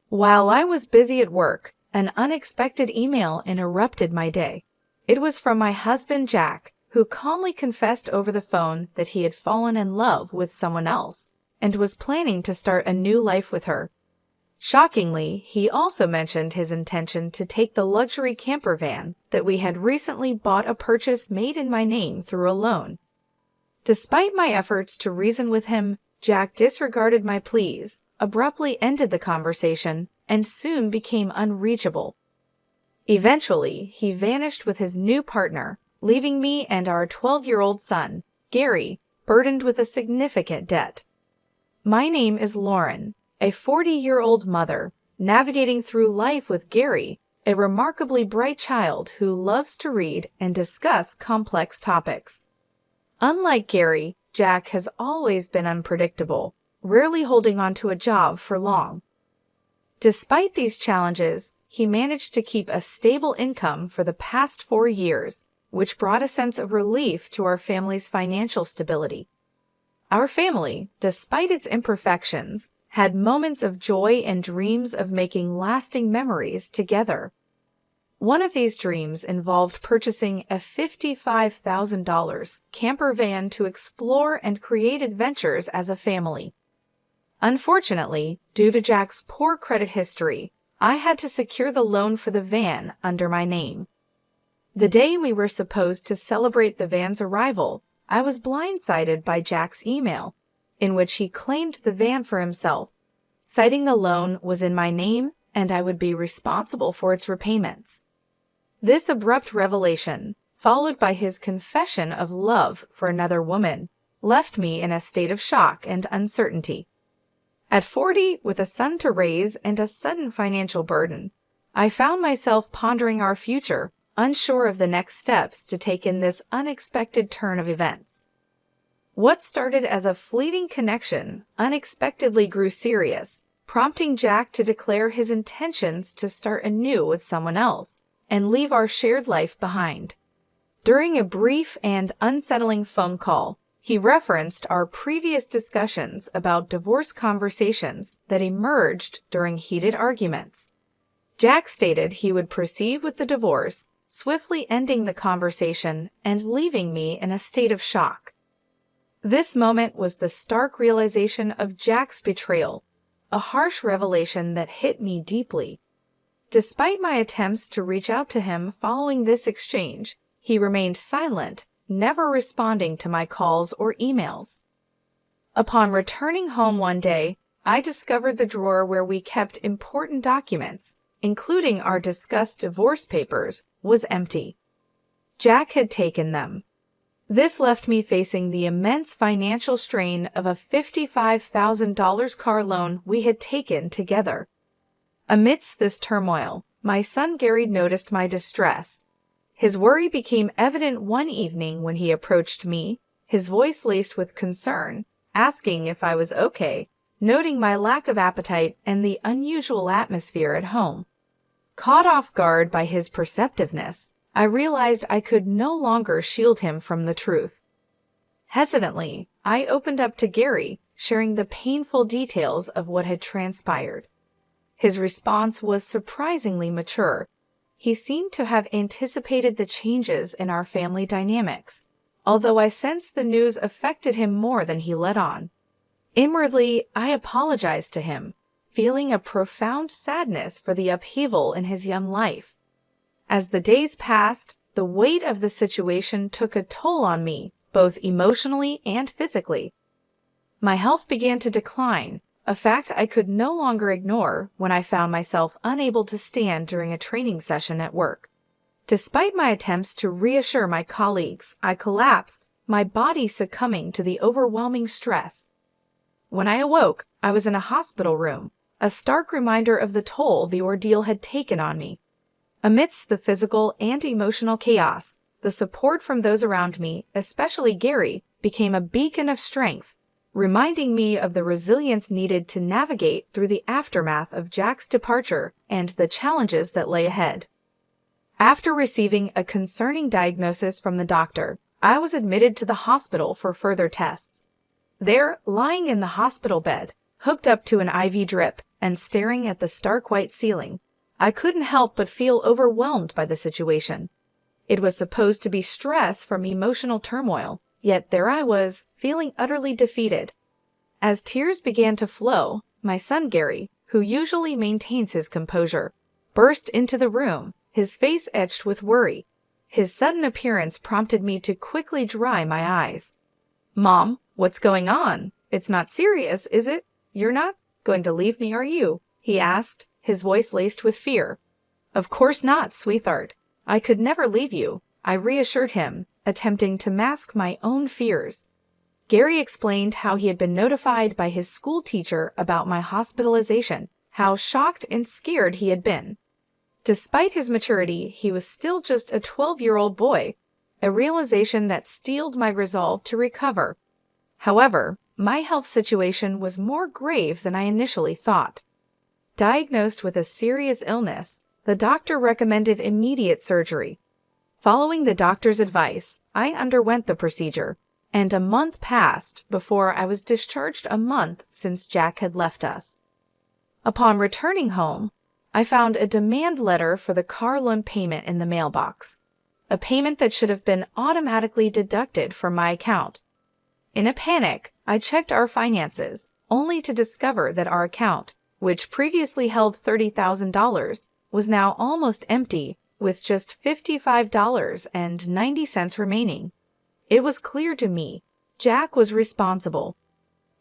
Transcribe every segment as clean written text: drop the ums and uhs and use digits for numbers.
While I was busy at work, an unexpected email interrupted my day. It was from my husband Jack, who calmly confessed over the phone that he had fallen in love with someone else and was planning to start a new life with her. Shockingly, he also mentioned his intention to take the luxury camper van that we had recently bought, a purchase made in my name through a loan. Despite my efforts to reason with him, Jack disregarded my pleas, abruptly ended the conversation, and soon became unreachable. Eventually, he vanished with his new partner, leaving me and our 12-year-old son, Gary, burdened with a significant debt. My name is Lauren, a 40-year-old mother, navigating through life with Gary, a remarkably bright child who loves to read and discuss complex topics. Unlike Gary, Jack has always been unpredictable, rarely holding on to a job for long. Despite these challenges, he managed to keep a stable income for the past 4 years, which brought a sense of relief to our family's financial stability. Our family, despite its imperfections, had moments of joy and dreams of making lasting memories together. One of these dreams involved purchasing a $55,000 camper van to explore and create adventures as a family. Unfortunately, due to Jack's poor credit history, I had to secure the loan for the van under my name. The day we were supposed to celebrate the van's arrival, I was blindsided by Jack's email, in which he claimed the van for himself, citing the loan was in my name and I would be responsible for its repayments. This abrupt revelation, followed by his confession of love for another woman, left me in a state of shock and uncertainty. At 40, with a son to raise and a sudden financial burden, I found myself pondering our future, unsure of the next steps to take in this unexpected turn of events. What started as a fleeting connection unexpectedly grew serious, prompting Jack to declare his intentions to start anew with someone else and leave our shared life behind. During a brief and unsettling phone call, he referenced our previous discussions about divorce conversations that emerged during heated arguments. Jack stated he would proceed with the divorce, swiftly ending the conversation and leaving me in a state of shock. This moment was the stark realization of Jack's betrayal, a harsh revelation that hit me deeply. Despite my attempts to reach out to him following this exchange, he remained silent, never responding to my calls or emails. Upon returning home one day, I discovered the drawer where we kept important documents, including our discussed divorce papers, was empty. Jack had taken them. This left me facing the immense financial strain of a $55,000 car loan we had taken together. Amidst this turmoil, my son Gary noticed my distress. His worry became evident one evening when he approached me, his voice laced with concern, asking if I was okay, noting my lack of appetite and the unusual atmosphere at home. Caught off guard by his perceptiveness, I realized I could no longer shield him from the truth. Hesitantly, I opened up to Gary, sharing the painful details of what had transpired. His response was surprisingly mature. He seemed to have anticipated the changes in our family dynamics, although I sensed the news affected him more than he let on. Inwardly, I apologized to him, feeling a profound sadness for the upheaval in his young life. As the days passed, the weight of the situation took a toll on me, both emotionally and physically. My health began to decline, a fact I could no longer ignore when I found myself unable to stand during a training session at work. Despite my attempts to reassure my colleagues, I collapsed, my body succumbing to the overwhelming stress. When I awoke, I was in a hospital room, a stark reminder of the toll the ordeal had taken on me. Amidst the physical and emotional chaos, the support from those around me, especially Gary, became a beacon of strength, reminding me of the resilience needed to navigate through the aftermath of Jack's departure and the challenges that lay ahead. After receiving a concerning diagnosis from the doctor, I was admitted to the hospital for further tests. There, lying in the hospital bed, hooked up to an IV drip and staring at the stark white ceiling. I couldn't help but feel overwhelmed by the situation. It was supposed to be stress from emotional turmoil, yet there I was, feeling utterly defeated. As tears began to flow, my son Gary, who usually maintains his composure, burst into the room, his face etched with worry. His sudden appearance prompted me to quickly dry my eyes. "Mom, what's going on? It's not serious, is it? You're not going to leave me, are you?" he asked, his voice laced with fear. "Of course not, sweetheart. I could never leave you," I reassured him, attempting to mask my own fears. Gary explained how he had been notified by his school teacher about my hospitalization, how shocked and scared he had been. Despite his maturity, he was still just a 12-year-old boy, a realization that steeled my resolve to recover. However, my health situation was more grave than I initially thought. Diagnosed with a serious illness, the doctor recommended immediate surgery. Following the doctor's advice, I underwent the procedure, and a month passed before I was discharged a month since Jack had left us. Upon returning home, I found a demand letter for the car loan payment in the mailbox, a payment that should have been automatically deducted from my account. In a panic, I checked our finances, only to discover that our account, which previously held $30,000, was now almost empty, with just $55.90 remaining. It was clear to me Jack was responsible.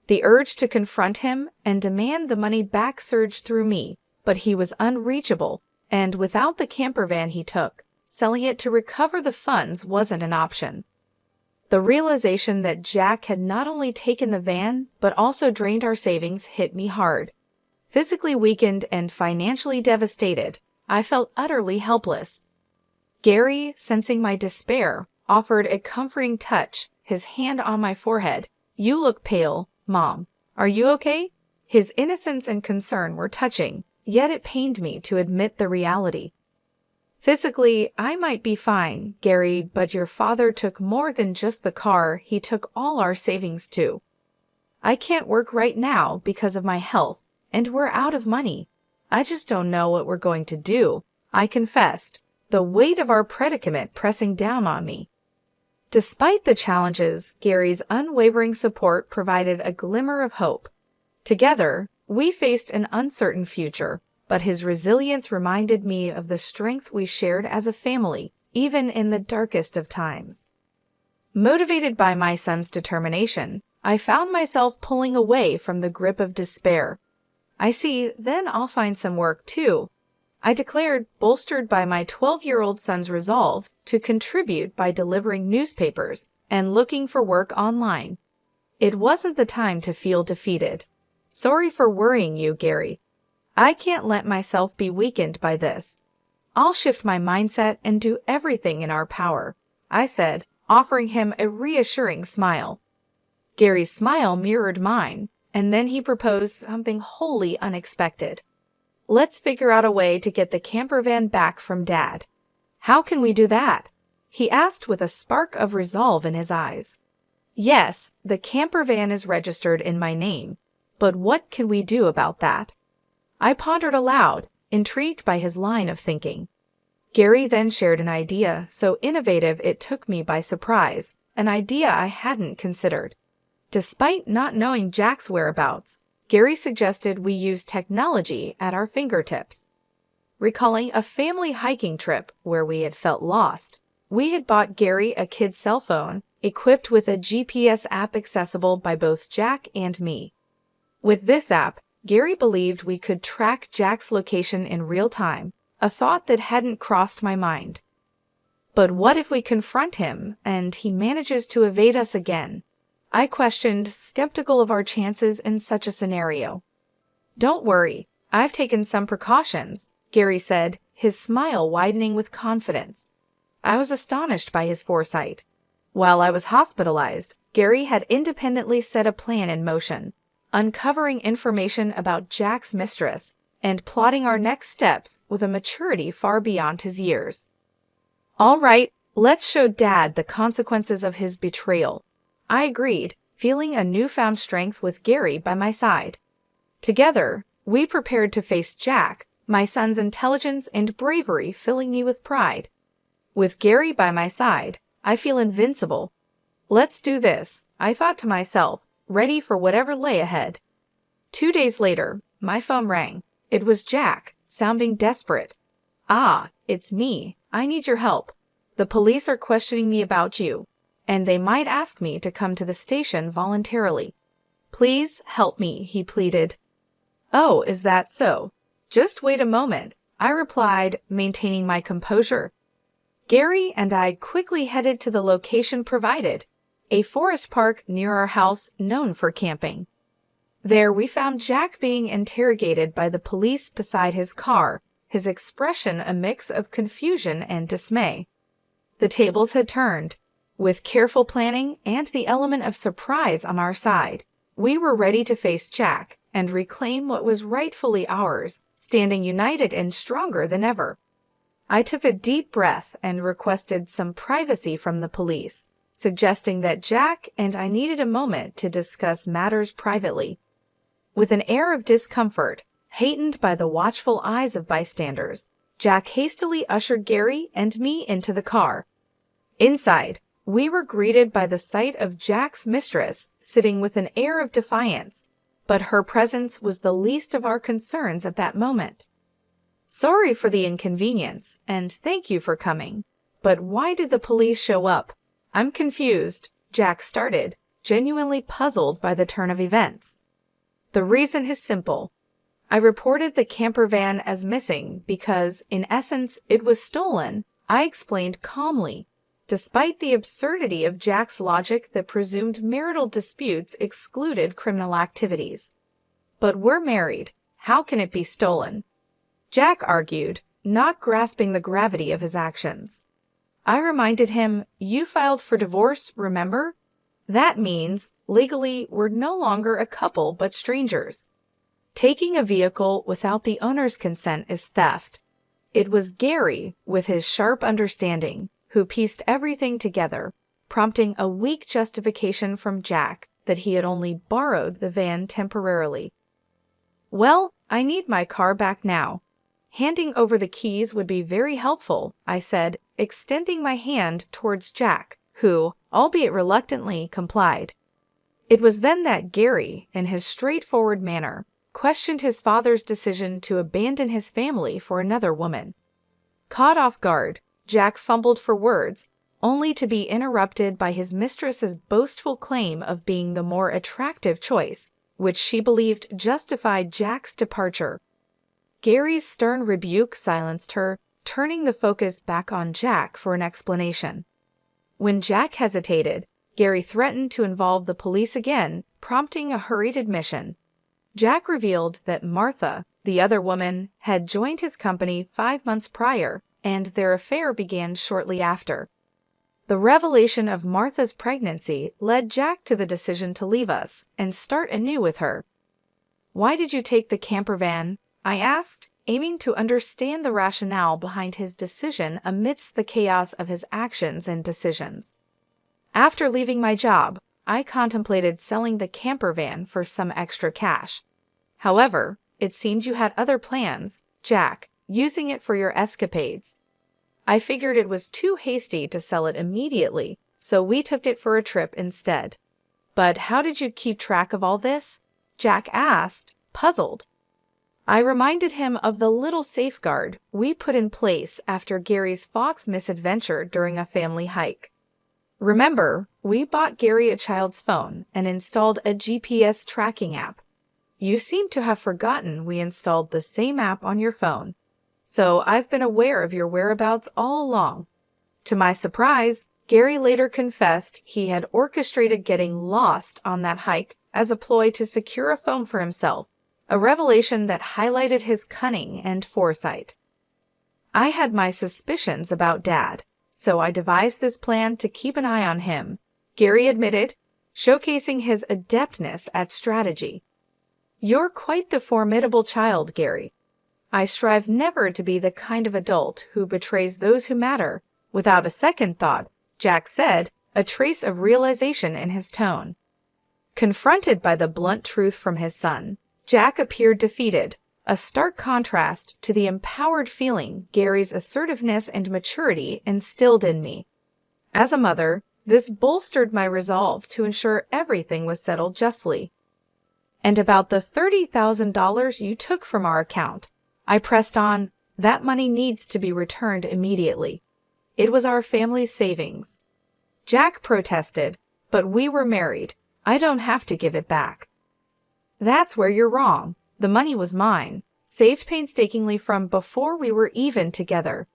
The urge to confront him and demand the money back surged through me, but he was unreachable, and without the camper van he took, selling it to recover the funds wasn't an option. The realization that Jack had not only taken the van, but also drained our savings hit me hard. Physically weakened and financially devastated, I felt utterly helpless. Gary, sensing my despair, offered a comforting touch, his hand on my forehead. "You look pale, Mom. Are you okay?" His innocence and concern were touching, yet it pained me to admit the reality. "Physically, I might be fine, Gary, but your father took more than just the car, he took all our savings too. I can't work right now because of my health, and we're out of money. I just don't know what we're going to do," I confessed, the weight of our predicament pressing down on me. Despite the challenges, Gary's unwavering support provided a glimmer of hope. Together, we faced an uncertain future, but his resilience reminded me of the strength we shared as a family, even in the darkest of times. Motivated by my son's determination, I found myself pulling away from the grip of despair. "I see, then I'll find some work too," I declared, bolstered by my 12-year-old son's resolve to contribute by delivering newspapers and looking for work online. It wasn't the time to feel defeated. "Sorry for worrying you, Gary. I can't let myself be weakened by this. I'll shift my mindset and do everything in our power," I said, offering him a reassuring smile. Gary's smile mirrored mine, and then he proposed something wholly unexpected. "Let's figure out a way to get the camper van back from Dad." "How can we do that?" he asked with a spark of resolve in his eyes. "Yes, the camper van is registered in my name, but what can we do about that?" I pondered aloud, intrigued by his line of thinking. Gary then shared an idea so innovative it took me by surprise, an idea I hadn't considered. Despite not knowing Jack's whereabouts, Gary suggested we use technology at our fingertips. Recalling a family hiking trip where we had felt lost, we had bought Gary a kid's cell phone equipped with a GPS app accessible by both Jack and me. With this app, Gary believed we could track Jack's location in real time, a thought that hadn't crossed my mind. But what if we confront him and he manages to evade us again? I questioned, skeptical of our chances in such a scenario. "Don't worry, I've taken some precautions," Gary said, his smile widening with confidence. I was astonished by his foresight. While I was hospitalized, Gary had independently set a plan in motion, uncovering information about Jack's mistress and plotting our next steps with a maturity far beyond his years. "All right, let's show Dad the consequences of his betrayal," I agreed, feeling a newfound strength with Gary by my side. Together, we prepared to face Jack, my son's intelligence and bravery filling me with pride. With Gary by my side, I feel invincible. Let's do this, I thought to myself, ready for whatever lay ahead. 2 days later, my phone rang. It was Jack, sounding desperate. "Ah, it's me. I need your help. The police are questioning me about you, and they might ask me to come to the station voluntarily. Please help me," he pleaded. "Oh, is that so? Just wait a moment," I replied, maintaining my composure. Gary and I quickly headed to the location provided, a forest park near our house known for camping. There we found Jack being interrogated by the police beside his car, his expression a mix of confusion and dismay. The tables had turned. With careful planning and the element of surprise on our side, we were ready to face Jack and reclaim what was rightfully ours, standing united and stronger than ever. I took a deep breath and requested some privacy from the police, suggesting that Jack and I needed a moment to discuss matters privately. With an air of discomfort, heightened by the watchful eyes of bystanders, Jack hastily ushered Gary and me into the car. Inside, we were greeted by the sight of Jack's mistress sitting with an air of defiance, but her presence was the least of our concerns at that moment. "Sorry for the inconvenience, and thank you for coming. But why did the police show up? I'm confused," Jack started, genuinely puzzled by the turn of events. "The reason is simple. I reported the camper van as missing because, in essence, it was stolen," I explained calmly, despite the absurdity of Jack's logic that presumed marital disputes excluded criminal activities. "But we're married. How can it be stolen?" Jack argued, not grasping the gravity of his actions. I reminded him, "You filed for divorce, remember? That means, legally, we're no longer a couple but strangers. Taking a vehicle without the owner's consent is theft." It was Gary, with his sharp understanding, who pieced everything together, prompting a weak justification from Jack that he had only borrowed the van temporarily. "Well, I need my car back now. Handing over the keys would be very helpful," I said, extending my hand towards Jack, who, albeit reluctantly, complied. It was then that Gary, in his straightforward manner, questioned his father's decision to abandon his family for another woman. Caught off guard, Jack fumbled for words, only to be interrupted by his mistress's boastful claim of being the more attractive choice, which she believed justified Jack's departure. Gary's stern rebuke silenced her, turning the focus back on Jack for an explanation. When Jack hesitated, Gary threatened to involve the police again, prompting a hurried admission. Jack revealed that Martha, the other woman, had joined his company 5 months prior, and their affair began shortly after. The revelation of Martha's pregnancy led Jack to the decision to leave us and start anew with her. "Why did you take the camper van?" I asked, aiming to understand the rationale behind his decision amidst the chaos of his actions and decisions. "After leaving my job, I contemplated selling the camper van for some extra cash. However, it seemed you had other plans, Jack, using it for your escapades. I figured it was too hasty to sell it immediately, so we took it for a trip instead." "But how did you keep track of all this?" Jack asked, puzzled. I reminded him of the little safeguard we put in place after Gary's fox misadventure during a family hike. "Remember, we bought Gary a child's phone and installed a GPS tracking app. You seem to have forgotten we installed the same app on your phone, so I've been aware of your whereabouts all along." To my surprise, Gary later confessed he had orchestrated getting lost on that hike as a ploy to secure a phone for himself, a revelation that highlighted his cunning and foresight. I had my suspicions about Dad, so I devised this plan to keep an eye on him, Gary admitted, showcasing his adeptness at strategy. "You're quite the formidable child, Gary. I strive never to be the kind of adult who betrays those who matter." Without a second thought, Jack said, a trace of realization in his tone. Confronted by the blunt truth from his son, Jack appeared defeated, a stark contrast to the empowered feeling Gary's assertiveness and maturity instilled in me. As a mother, this bolstered my resolve to ensure everything was settled justly. "And about the $30,000 you took from our account," I pressed on, "that money needs to be returned immediately. It was our family's savings." Jack protested, "But we were married. I don't have to give it back." "That's where you're wrong. The money was mine, saved painstakingly from before we were even together.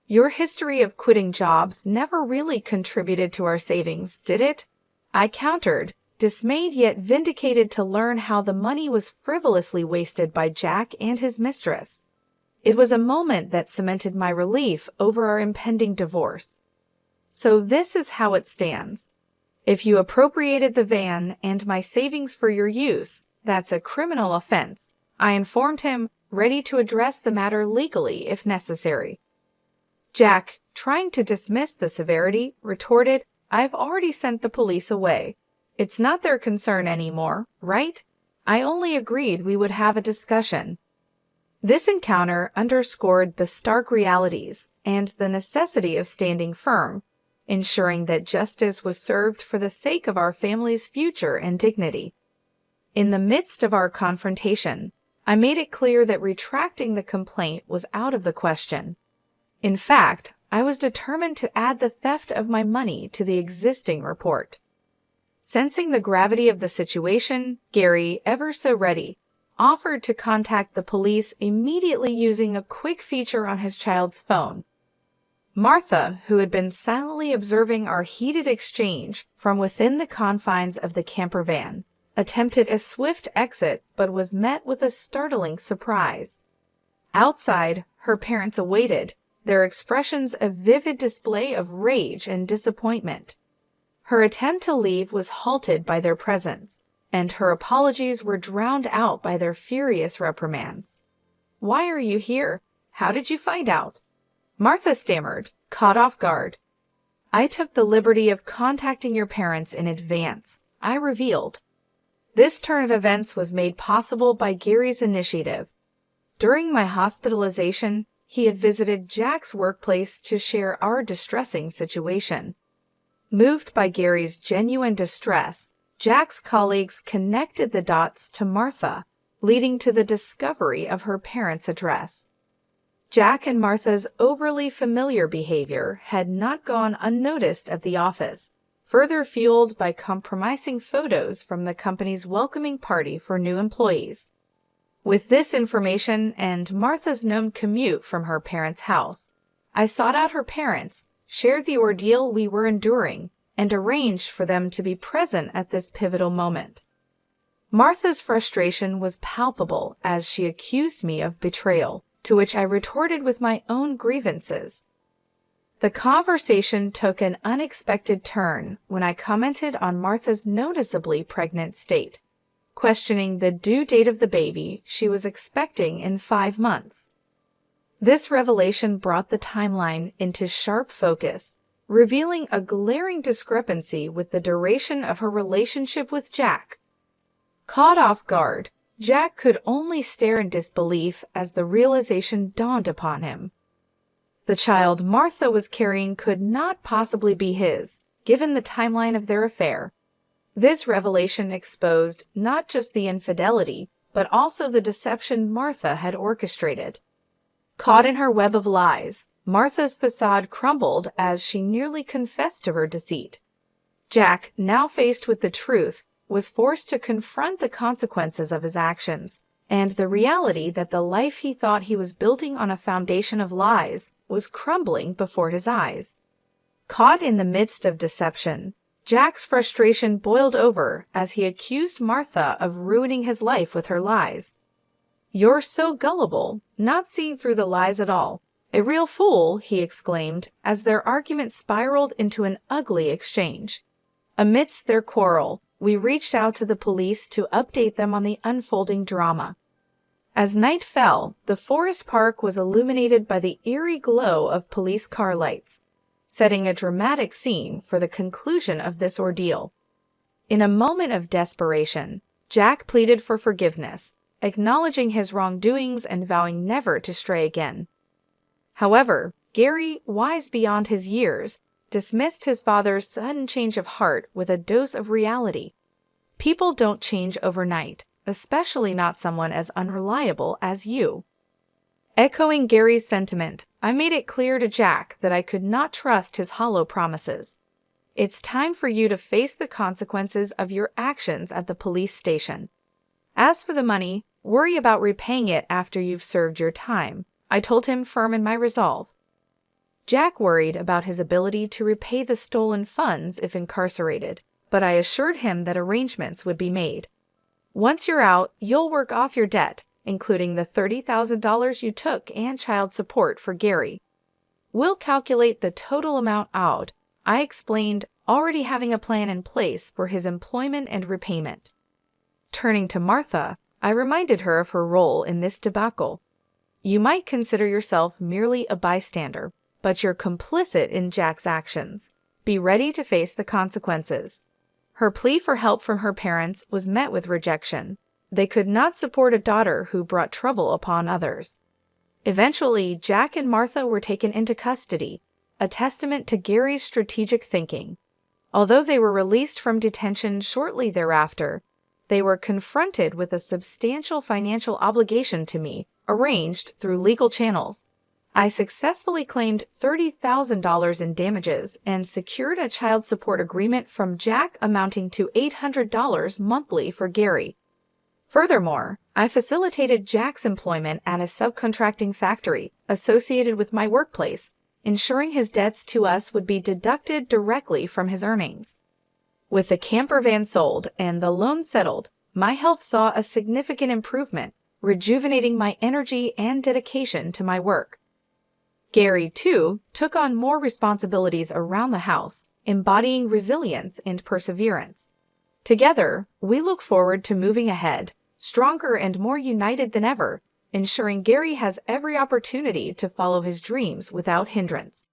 Your history of quitting jobs never really contributed to our savings, did it?" I countered, dismayed yet vindicated to learn how the money was frivolously wasted by Jack and his mistress. It was a moment that cemented my relief over our impending divorce. "So this is how it stands. If you appropriated the van and my savings for your use, that's a criminal offense," I informed him, ready to address the matter legally if necessary. Jack, trying to dismiss the severity, retorted, "I've already sent the police away. It's not their concern anymore, right? I only agreed we would have a discussion." This encounter underscored the stark realities and the necessity of standing firm, ensuring that justice was served for the sake of our family's future and dignity. In the midst of our confrontation, I made it clear that retracting the complaint was out of the question. In fact, I was determined to add the theft of my money to the existing report. Sensing the gravity of the situation, Gary, ever so ready, offered to contact the police immediately using a quick feature on his child's phone. Martha, who had been silently observing our heated exchange from within the confines of the camper van, attempted a swift exit but was met with a startling surprise. Outside, her parents awaited, their expressions a vivid display of rage and disappointment. Her attempt to leave was halted by their presence, and her apologies were drowned out by their furious reprimands. "Why are you here? How did you find out?" Martha stammered, caught off guard. "I took the liberty of contacting your parents in advance," I revealed. This turn of events was made possible by Gary's initiative. During my hospitalization, he had visited Jack's workplace to share our distressing situation. Moved by Gary's genuine distress, Jack's colleagues connected the dots to Martha, leading to the discovery of her parents' address. Jack and Martha's overly familiar behavior had not gone unnoticed at the office, further fueled by compromising photos from the company's welcoming party for new employees. With this information and Martha's known commute from her parents' house, I sought out her parents, shared the ordeal we were enduring, and arranged for them to be present at this pivotal moment. Martha's frustration was palpable as she accused me of betrayal, to which I retorted with my own grievances. The conversation took an unexpected turn when I commented on Martha's noticeably pregnant state, questioning the due date of the baby she was expecting in 5 months. This revelation brought the timeline into sharp focus, revealing a glaring discrepancy with the duration of her relationship with Jack. Caught off guard, Jack could only stare in disbelief as the realization dawned upon him. The child Martha was carrying could not possibly be his, given the timeline of their affair. This revelation exposed not just the infidelity, but also the deception Martha had orchestrated. Caught in her web of lies, Martha's facade crumbled as she nearly confessed to her deceit. Jack, now faced with the truth, was forced to confront the consequences of his actions, and the reality that the life he thought he was building on a foundation of lies was crumbling before his eyes. Caught in the midst of deception, Jack's frustration boiled over as he accused Martha of ruining his life with her lies. "You're so gullible, not seeing through the lies at all. A real fool," he exclaimed, as their argument spiraled into an ugly exchange. Amidst their quarrel, we reached out to the police to update them on the unfolding drama. As night fell, the forest park was illuminated by the eerie glow of police car lights, setting a dramatic scene for the conclusion of this ordeal. In a moment of desperation, Jack pleaded for forgiveness, acknowledging his wrongdoings and vowing never to stray again. However, Gary, wise beyond his years, dismissed his father's sudden change of heart with a dose of reality. People don't change overnight, especially not someone as unreliable as you. Echoing Gary's sentiment, I made it clear to Jack that I could not trust his hollow promises. It's time for you to face the consequences of your actions at the police station. As for the money, worry about repaying it after you've served your time, I told him, firm in my resolve. Jack worried about his ability to repay the stolen funds if incarcerated, but I assured him that arrangements would be made. Once you're out, you'll work off your debt, including the $30,000 you took and child support for Gary. We'll calculate the total amount out, I explained, already having a plan in place for his employment and repayment. Turning to Martha, I reminded her of her role in this debacle. You might consider yourself merely a bystander, but you're complicit in Jack's actions. Be ready to face the consequences. Her plea for help from her parents was met with rejection. They could not support a daughter who brought trouble upon others. Eventually, Jack and Martha were taken into custody, a testament to Gary's strategic thinking. Although they were released from detention shortly thereafter, they were confronted with a substantial financial obligation to me, arranged through legal channels. I successfully claimed $30,000 in damages and secured a child support agreement from Jack amounting to $800 monthly for Gary. Furthermore, I facilitated Jack's employment at a subcontracting factory associated with my workplace, ensuring his debts to us would be deducted directly from his earnings. With the camper van sold and the loan settled, my health saw a significant improvement, rejuvenating my energy and dedication to my work. Gary, too, took on more responsibilities around the house, embodying resilience and perseverance. Together, we look forward to moving ahead, stronger and more united than ever, ensuring Gary has every opportunity to follow his dreams without hindrance.